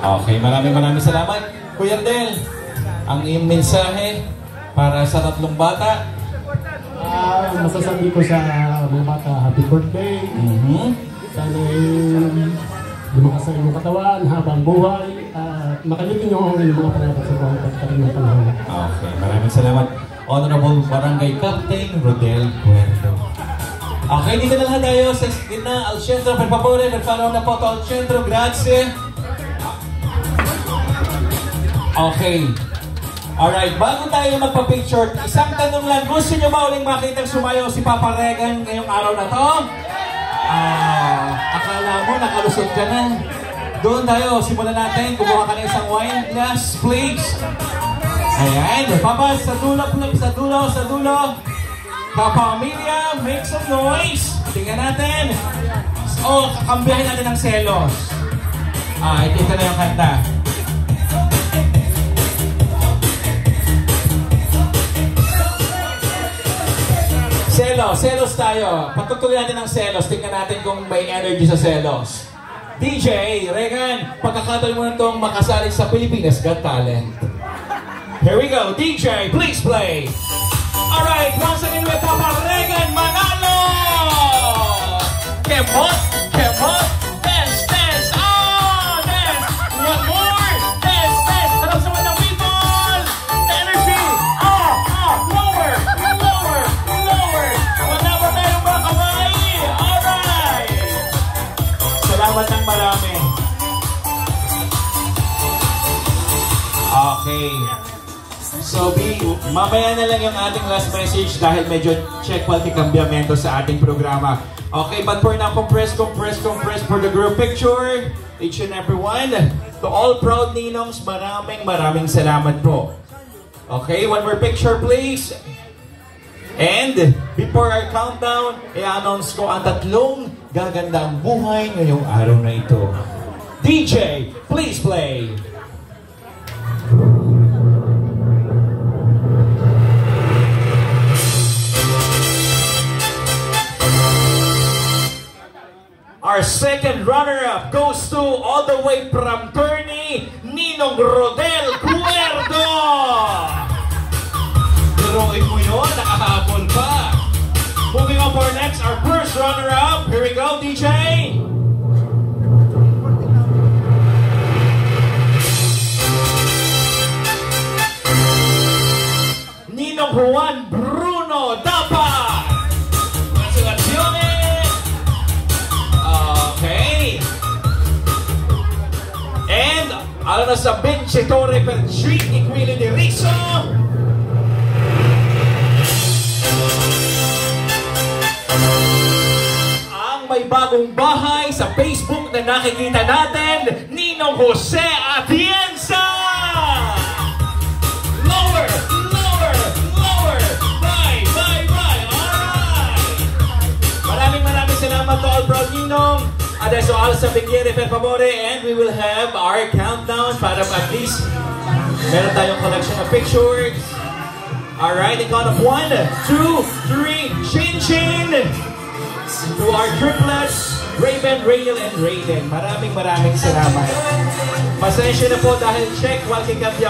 Okay, maraming salamat. Kuya Del, ang iyong mensahe para sa tatlong bata. Masasabi ko sa mga bata, happy birthday. Sana lumakas sa inyong katawan habang buhay. Makalitin nyo ang mga pangarap sa buhay pagkakaroon ng panahon. Okay, maraming salamat. Honorable Barangay Captain Rodel Puerto. Okay, dito na lang tayo sa gitna. Al centro, per favore, per follow na po to al centro. Grazie. Okay. Alright, bago tayo magpa-picture, isang tanong lang. Gusto nyo ba uling makitang sumayaw si Papa Regan ngayong araw na to? Akala mo nakalusot ka na. Doon tayo, simulan natin. Kumuha ka na isang wine glass, please. Ayan, Papa, sa dulo. Papa Amelia, make some noise. Tingnan natin. Kakambiyahin natin ng selos. Ito na yung kanta. Selos tayo. Patutuloy natin ng selos. Tingnan natin kung may energy sa selos. DJ, Regan, pagkakataon mo na itong makasali sa Pilipinas Got Talent. Here we go. DJ, please play. Alright, once again with Papa Regan Manalo! Kemot! Dance! Dance! One more! Dance! Harap sa mga people! The energy! Lower! Whenever mayroong mga kamay! Alright! Salamat ng marami. Okay. So, mamaya na lang yung ating last message dahil medyo check quality kambiamento sa ating programa. Okay, but for now, compress for the group picture. Each and every one. To all proud ninongs, maraming salamat po. Okay, one more picture please. And before our countdown, i-announce ko ang tatlong gagandang buhay ngayong araw na ito. DJ, please play. Our second runner-up goes to all the way from Kearney, Ninong Rodel Puerto. Biruin mo yun, nakakahabol pa. Moving on for next, our first runner-up. Here we go, DJ. Ninong Juan Bruno Dapa. Alam na sa Vincitore per Street, Iquili de Rizzo. Ang may bagong bahay sa Facebook na nakikita natin, Ninong Jose Atienza. Lower. Bye. Alright. Maraming salamat to all proud Ninong. Adesso alza bicchiere per favore and we will have our countdown para at least meron tayong collection of pictures. Alright, in count of 1, 2, 3, chin! To our triplets, Raven, Rael, and Raiden. Maraming salamat. Pasensya na po dahil check while kikabya